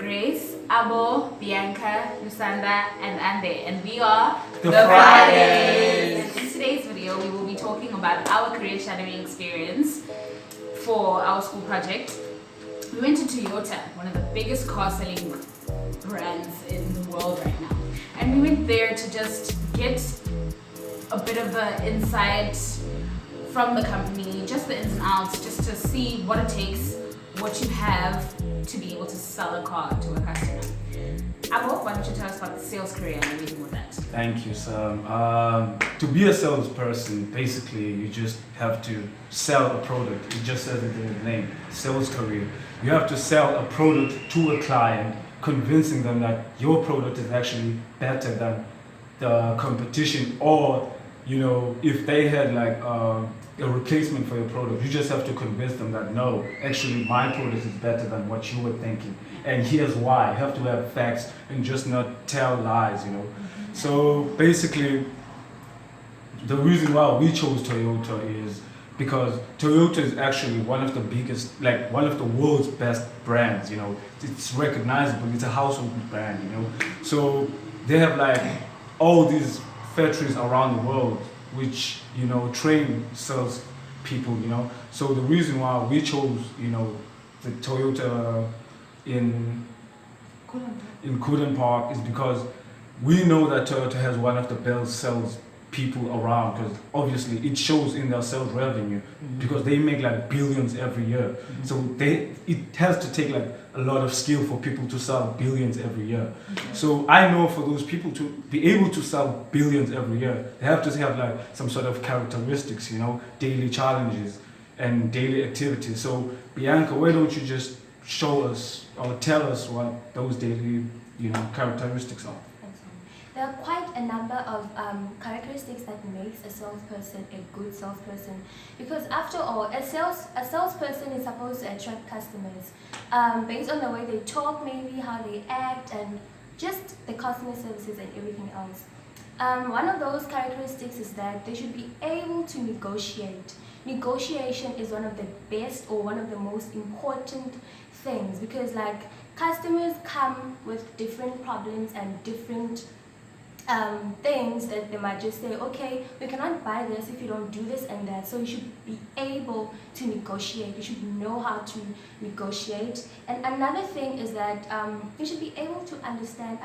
Grace, Abo, Bianca, Lusanda, and Ande, and we are The Fridays. And in today's video, we will be talking about our career shadowing experience for our school project. We went to Toyota, one of the biggest car-selling brands in the world right now, and we went there to just get a bit of an insight from the company, just the ins and outs, just to see what it takes, what you have to be able to sell a car to a customer. Abo, why don't you tell us about the sales career and everything with that? Thank you, Sam. To be a salesperson, basically, you just have to sell a product. It just says it in the name, sales career. You have to sell a product to a client, convincing them that your product is actually better than the competition, or if they had like a replacement for your product, you just have to convince them that no, actually my product is better than what you were thinking, and here's why. You have to have facts and just not tell lies. So basically, the reason why we chose Toyota is because Toyota is actually one of the biggest, like one of the world's best brands. It's recognizable. It's a household brand. So they have like all these factories around the world which train sales people. So the reason why we chose the Toyota in Kuden Park is because we know that Toyota has one of the best sales people around, because obviously it shows in their sales revenue, because they make like billions every year. So it has to take like a lot of skill for people to sell billions every year. So I know for those people to be able to sell billions every year, they have to have like some sort of characteristics, daily challenges and daily activities. So Bianca, why don't you just show us or tell us what those daily characteristics are? There are quite a number of characteristics that makes a salesperson a good salesperson, because after all, a salesperson is supposed to attract customers based on the way they talk, maybe how they act, and just the customer services and everything else. One of those characteristics is that they should be able to negotiate. Negotiation is one of the best or one of the most important things, because like customers come with different problems and different things that they might just say, okay, we cannot buy this if you don't do this and that. So you should be able to negotiate. You should know how to negotiate. And another thing is that you should be able to understand,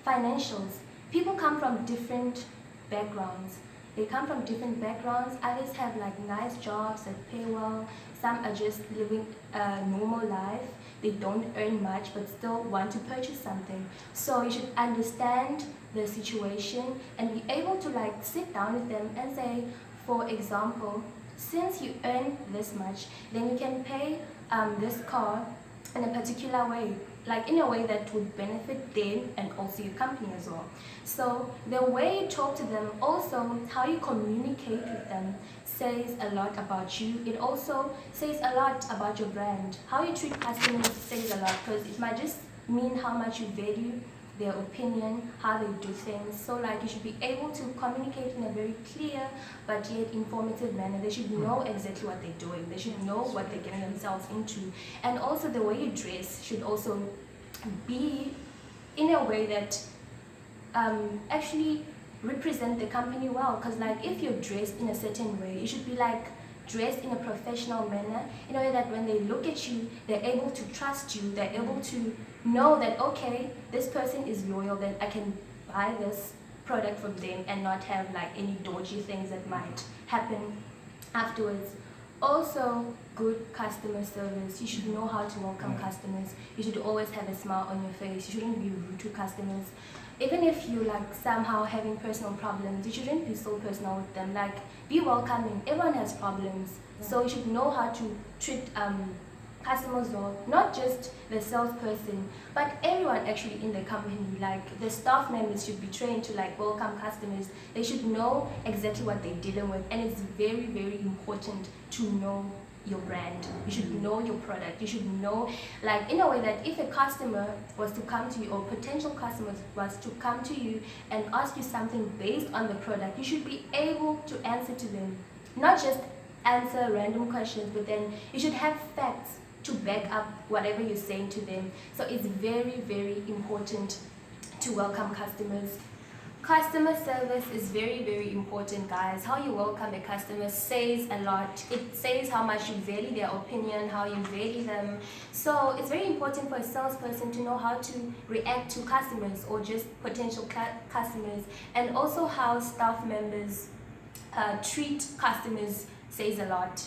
financials. People come from different backgrounds. They come from different backgrounds. Others have like nice jobs that pay well. Some are just living a normal life. They don't earn much but still want to purchase something. So you should understand the situation and be able to like sit down with them and say, for example, since you earn this much, then you can pay this car in a particular way, like in a way that would benefit them and also your company as well. So the way you talk to them, also how you communicate with them, says a lot about you. It also says a lot about your brand. How you treat customers says a lot, because it might just mean how much you value their opinion, how they do things. So like you should be able to communicate in a very clear but yet informative manner. They should know exactly what they're doing. They should know what they're getting themselves into. And also the way you dress should also be in a way that actually represent the company well, because like if you're dressed in a certain way, you should be like dressed in a professional manner, in a way that when they look at you, they're able to trust you, they're able to know that, okay, this person is loyal, then I can buy this product from them and not have like any dodgy things that might happen afterwards. Also, good customer service. You should know how to welcome customers. You should always have a smile on your face. You shouldn't be rude to customers. Even if you like somehow having personal problems, you shouldn't be so personal with them. Like, be welcoming. Everyone has problems. So you should know how to treat customers well, not just the salesperson, but everyone actually in the company. Like the staff members should be trained to like welcome customers. They should know exactly what they're dealing with, and it's very, very important to know your brand. You should know your product. You should know, like, in a way that if a customer was to come to you, or potential customers was to come to you and ask you something based on the product, you should be able to answer to them, not just answer random questions, but then you should have facts to back up whatever you're saying to them. So it's very, very important to welcome customers. Customer service is very, very important, guys. How you welcome a customer says a lot. It says how much you value their opinion, how you value them. So it's very important for a salesperson to know how to react to customers or just potential customers, and also how staff members treat customers says a lot.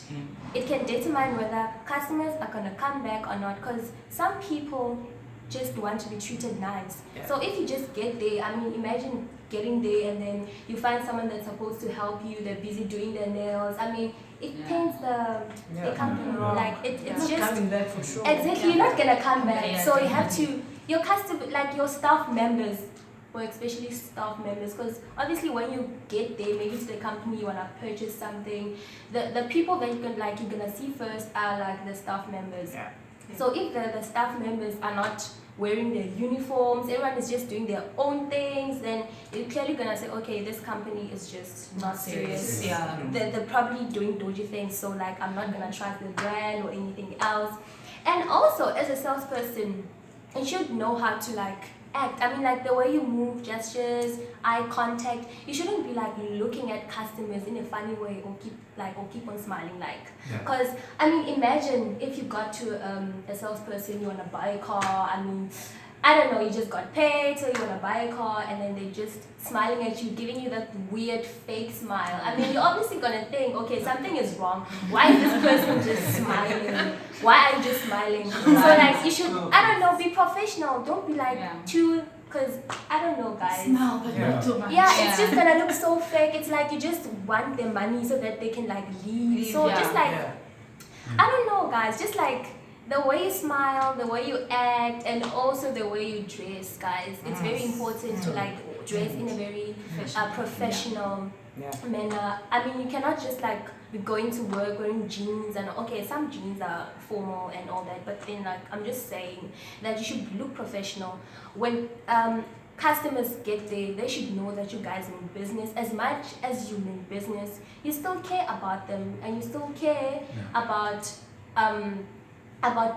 It can determine whether customers are going to come back or not, because some people just want to be treated nice. So if you just get there, I mean, imagine getting there and then you find someone that's supposed to help you, they're busy doing their nails. I mean, it paints the company wrong. Like it's just coming back for sure. Exactly, you're not gonna come back. So you have to, your customer, like your staff members, or especially staff members, because obviously when you get there, maybe to the company, you wanna purchase something. The people that you're gonna see first are like the staff members. So if the staff members are not wearing their uniforms, everyone is just doing their own things, then you're clearly gonna say, okay, this company is just not serious. They're probably doing dodgy things, so like I'm not gonna trust the brand or anything else. And also, as a salesperson, you should know how to like act. I mean, like the way you move, gestures, eye contact. You shouldn't be like looking at customers in a funny way or keep on smiling, like. Because I mean, imagine if you got to a salesperson, you wanna buy a car. I mean, I don't know, you just got paid, so you wanna buy a car, and then they're just smiling at you, giving you that weird fake smile. I mean, you're obviously gonna think, okay, something is wrong. Why is this person just smiling? Why are you just smiling? So like, you should, I don't know, be professional. Don't be like too, because I don't know, guys. Smile, but not too much. It's just gonna look so fake. It's like you just want their money so that they can like leave. So just like, I don't know, guys, just like the way you smile, the way you act, and also the way you dress, guys. It's very important to like dress in a very professional manner. I mean, you cannot just like be going to work wearing jeans, and okay, some jeans are formal and all that, but then like I'm just saying that you should look professional. When customers get there, they should know that you guys mean business. As much as you mean business, you still care about them, and you still care about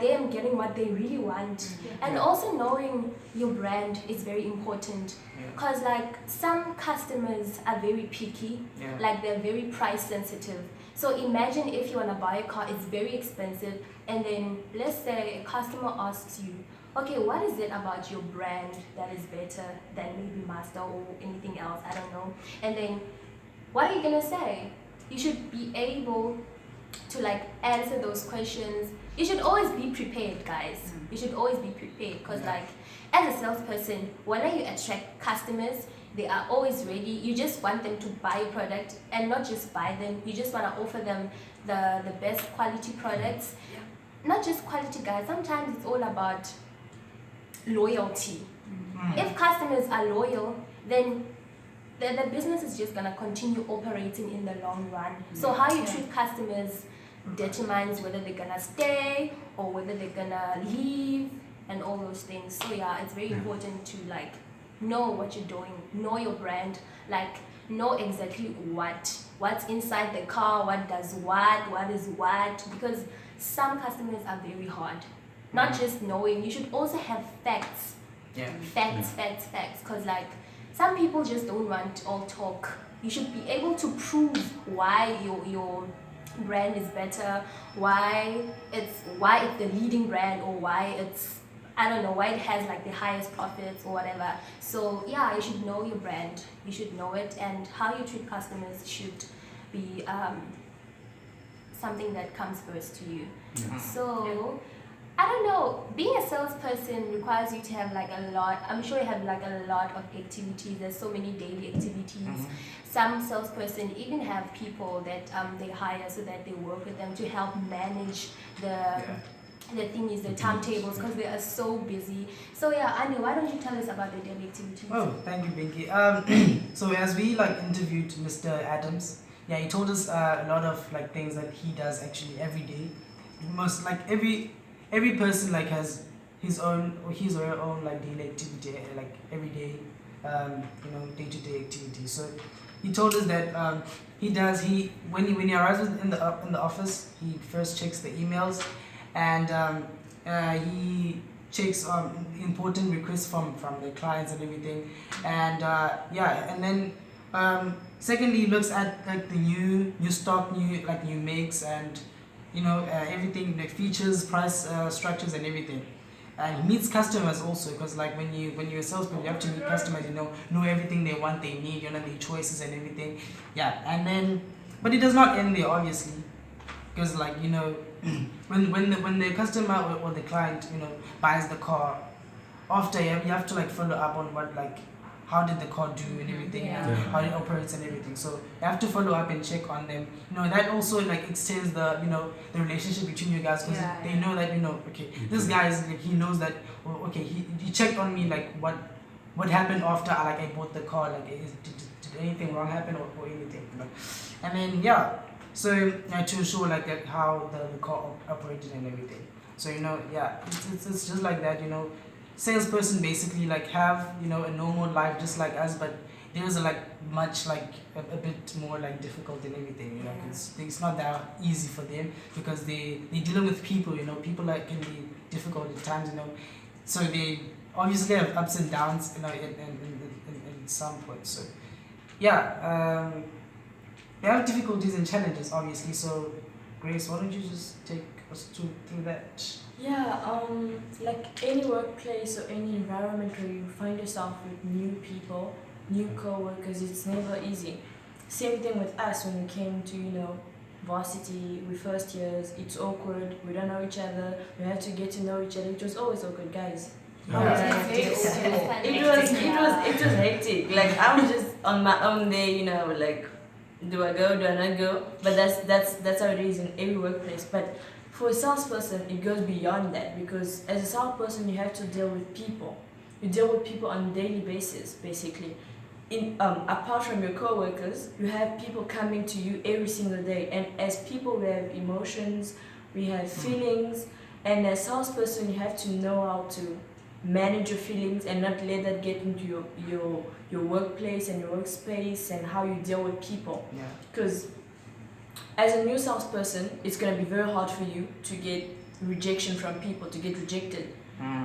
them getting what they really want. And also knowing your brand is very important, because like some customers are very picky, like they're very price sensitive. So imagine if you want to buy a car, it's very expensive, and then let's say a customer asks you, okay, what is it about your brand that is better than maybe Mazda or anything else, I don't know. And then what are you gonna say? You should be able to like answer those questions. You should always be prepared, guys. You should always be prepared, because like as a salesperson, whenever you attract customers, they are always ready. You just want them to buy a product, and not just buy them. You just want to offer them the best quality products. Not just quality, guys. Sometimes it's all about loyalty. If customers are loyal, then the business is just gonna continue operating in the long run. So how you treat customers determines whether they're gonna stay or whether they're gonna leave, and all those things. So it's very important to like know what you're doing, know your brand, like know exactly what's inside the car, what does what is what, because some customers are very hard. Not just knowing, you should also have facts. Facts, because like some people just don't want all talk. You should be able to prove why your brand is better, why it's the leading brand, or why it's, I don't know, why it has like the highest profits or whatever. So you should know your brand, you should know it, and how you treat customers should be something that comes first to you. So I don't know, being a salesperson requires you to have like a lot, I'm sure you have like a lot of activities. There's so many daily activities. Some salesperson even have people that they hire so that they work with them to help manage the thing is the timetables, because they are so busy. So Annie, why don't you tell us about the daily activities? Oh, thank you, Binky. So as we like interviewed Mr. Adams, he told us a lot of like things that he does actually every day. Most like every person like has his own or his or her own like daily activity, like every day, day-to-day activities. So he told us that when he arrives in the office, he first checks the emails, and he checks important requests from the clients and everything, and yeah, and then secondly he looks at like the new stock, new makes, and everything, like features, price structures and everything. And he meets customers also, because like when you're a salesman, you have to meet customers, know everything they want, they need, their choices and everything. Yeah, and then, but it does not end there, obviously, because like when the customer or the client buys the car, after you have to like follow up on what, like, how did the car do and everything, how it operates and everything. So you have to follow up and check on them. That also like extends the the relationship between you guys, because they know that okay, this guy is like, he knows that, okay, he checked on me, like what happened after I bought the car, like did anything wrong happen or anything, and then so to show like that how the car operated and everything. So it's just like that. Salesperson basically like have a normal life just like us, but there's like much like a bit more like difficult and everything, because it's not that easy for them, because they're dealing with people. People like can be difficult at times, so they obviously have ups and downs, in some points. So they have difficulties and challenges, obviously. So Grace, why don't you just take us through that? Yeah, like any workplace or any environment where you find yourself with new people, new co-workers, it's never easy. Same thing with us when we came to, varsity, we first years, it's awkward, we don't know each other, we have to get to know each other. It was always awkward, guys. It was hectic. Like I was just on my own there, like, do I go, do I not go? But that's how it is in every workplace. But for a salesperson, it goes beyond that, because as a salesperson, you have to deal with people. You deal with people on a daily basis, basically. Apart from your co-workers, you have people coming to you every single day. And as people, we have emotions, we have feelings, and as a salesperson, you have to know how to manage your feelings and not let that get into your workplace and your workspace and how you deal with people. Because as a new salesperson, it's going to be very hard for you to get rejection from people, to get rejected.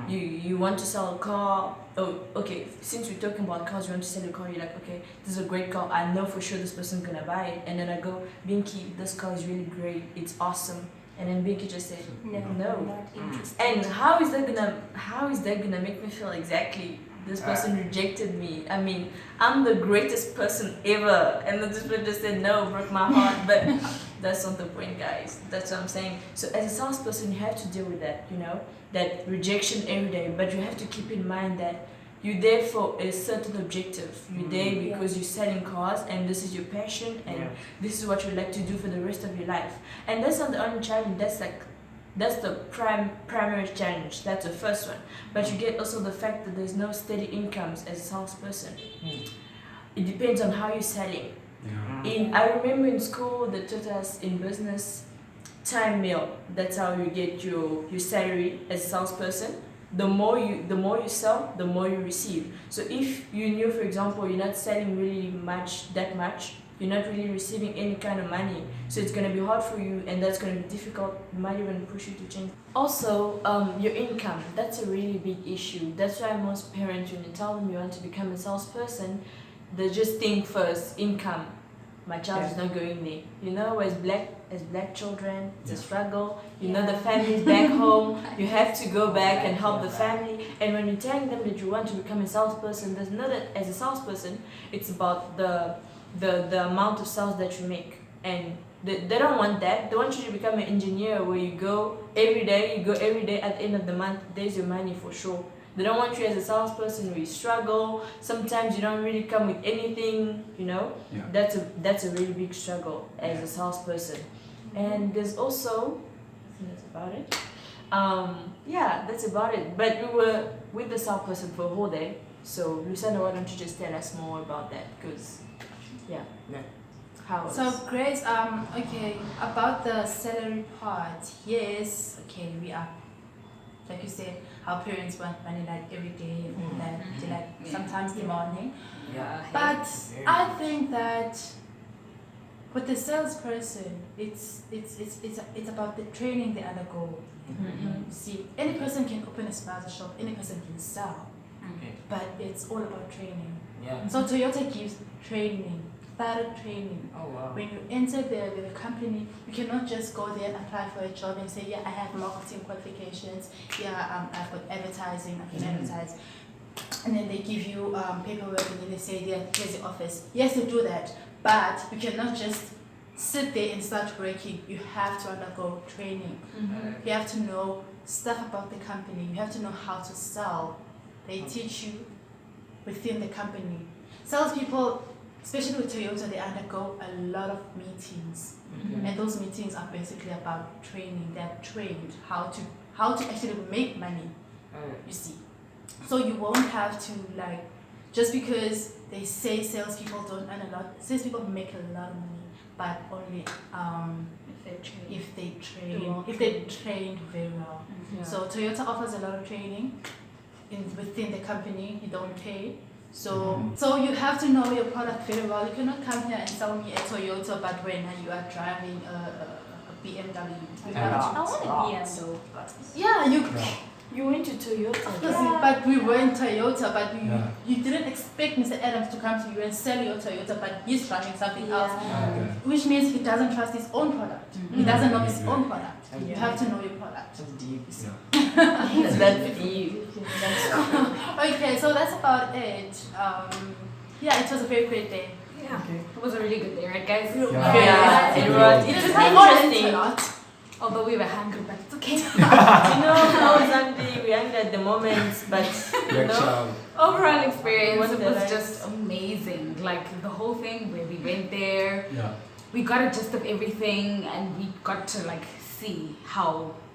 You want to sell a car. Oh, okay, since we're talking about cars, you want to sell a car, you're like, okay, this is a great car, I know for sure this person's going to buy it. And then I go, Binky, this car is really great, it's awesome. And then Binky just said, no. Not interested. And how is that gonna make me feel exactly? This person rejected me. I mean, I'm the greatest person ever, and then this person just said no, broke my heart. But that's not the point, guys. That's what I'm saying. So as a salesperson, you have to deal with that, that rejection every day. But you have to keep in mind that you're there for a certain objective. You're there because you're selling cars, and this is your passion, and this is what you like to do for the rest of your life. And that's not the only challenge. That's the primary challenge. That's the first one. But you get also the fact that there's no steady incomes as a salesperson. It depends on how you're selling. I remember in school they taught us in business time meal. That's how you get your salary as a salesperson. The more you sell, the more you receive. So if you knew, for example, you're not selling really that much, you're not really receiving any kind of money, so it's going to be hard for you, and that's going to be difficult. It might even push you to change. Also, your income, that's a really big issue. That's why most parents, when you tell them you want to become a salesperson, they just think first, income. My child is not going there. As black children, it's a struggle. The family's back home. You have to go back and help the family. And when you're telling them that you want to become a salesperson, there's not that as a salesperson, it's about the amount of sales that you make. And they don't want that. They want you to become an engineer where you go every day, at the end of the month, there's your money for sure. They don't want you as a salesperson where you struggle. Sometimes you don't really come with anything, That's a really big struggle as a salesperson. And there's also, I think that's about it. That's about it. But we were with the salesperson for a whole day. So Luciana, why don't you just tell us more about that? Because, how? So Grace, okay, about the salary part, yes, okay, we are, like you said, our parents want money like every day and that, they like sometimes demanding. But I think that With the salesperson, it's about the training they undergo. You see, any person can open a spaza shop, any person can sell, Okay. but it's all about training. Yeah. So Toyota gives training, thorough training. Oh wow. When you enter the company, you cannot just go there and apply for a job and say, yeah, I have marketing qualifications, yeah, I've got advertising, I can advertise. And then they give you paperwork and then they say, yeah, here's the office. Yes, they do that, but you cannot just sit there and start working. You have to undergo training. You have to know stuff about the company. You have to know how to sell. They teach you within the company. Salespeople, especially with Toyota, they undergo a lot of meetings. And those meetings are basically about training. They're trained how to actually make money, you see. So you won't have to like, just because they say salespeople don't earn a lot, salespeople make a lot of money, but only if they train very well. So Toyota offers a lot of training within the company. You don't pay. So you have to know your product very well. You cannot come here and sell me a Toyota, but when you are driving a BMW, you have to. I want a BM though. Yeah, You went to Toyota. but we were in Toyota, but you didn't expect Mr. Adams to come to you and sell your Toyota, but he's driving something else, which means he doesn't trust his own product. He doesn't know his own product. You have to know your product. That's deep. That's deep. Okay, so that's about it. Yeah, it was a very great day. Yeah, it was a really good day, right, guys? Yeah, it was. It It's was interesting. interesting. Although we were hungry, but it's okay. I was hungry. We hungry at the moment, but Overall experience, it What was the just amazing. Like the whole thing where we went there, Yeah. we got a gist of everything, and we got to like see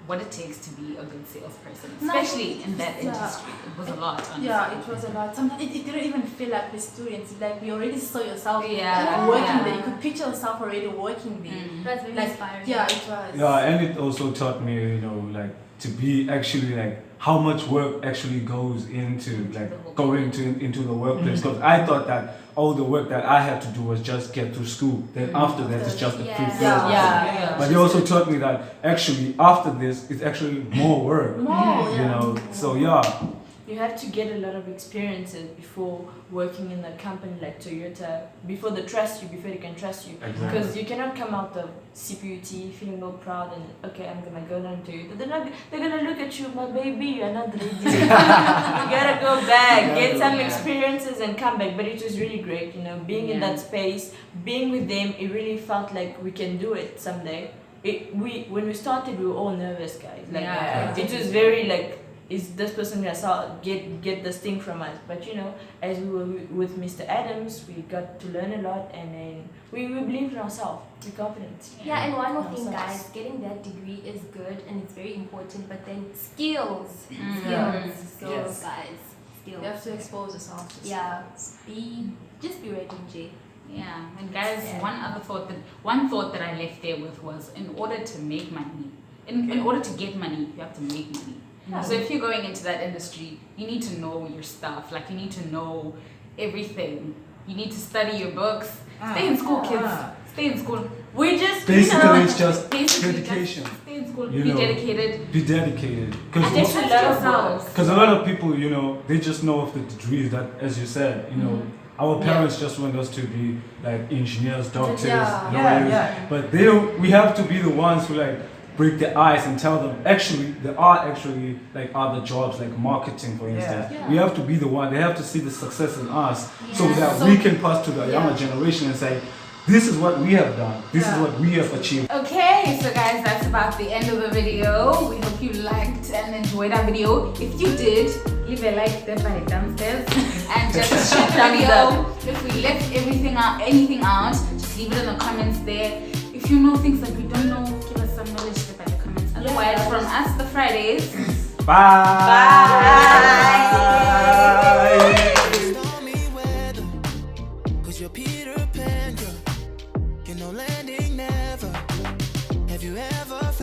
what it takes to be a good salesperson, especially in that industry. It was a lot, honestly. Yeah, it was a lot. Sometimes it didn't even feel like we're students. Like we already saw yourself Yeah. working there. You could picture yourself already working there. That's very Like, inspiring. yeah, it was. Yeah, and it also taught me, like to be actually like how much work actually goes into like going into the workplace. Because I thought that all the work that I had to do was just get through school. Then after that, it's just a free field. Yeah. But they also taught me that actually after this, it's actually more work. You know, so yeah. you have to get a lot of experiences before working in a company like Toyota, before they trust you, before they can trust you. Exactly. Because you cannot come out of CPUT feeling all proud and okay, I'm gonna go down to Toyota. They're gonna look at you, my baby, you're not ready. You gotta go back, get some experiences and come back. But it was really great, being in that space, being with them. It really felt like we can do it someday. When we started, we were all nervous, guys. It was very like, is this person gonna get this thing from us? But as we were with Mr. Adams, we got to learn a lot, and then we believed in ourselves. We're confident. Yeah, and one more thing, guys, getting that degree is good and it's very important, but then skills. So Yes. guys, skills. You have to expose yourself to Yeah. skills. Just be ready, Jay. Yeah, and guys, one thought that I left there with was, in order to make money, in order to get money, you have to make money. So if you're going into that industry, you need to know your stuff. Like you need to know everything. You need to study your books. Stay in school, kids. Stay in school. We just Basically, it's just Basically, dedication. just stay in school. You Be know. dedicated. Be dedicated. And just Because trust yourselves. Because a lot of people, they just know of the degrees that, as you said, our parents just want us to be like engineers, doctors, lawyers. But they don't. We have to be the ones who like break the ice and tell them actually there are actually like other jobs like marketing, for instance. We have to be the one. They have to see the success in us so that we can pass to the younger generation and say, this is what we have done. This is what we have achieved. Okay, so guys, that's about the end of the video. We hope you liked and enjoyed our video. If you did, leave a like there by downstairs and just share the video. If we left anything out, just leave it in the comments there. If you know things that we don't know, give us some knowledge there by the comments. Otherwise, from us, the Fridays. Bye. Bye.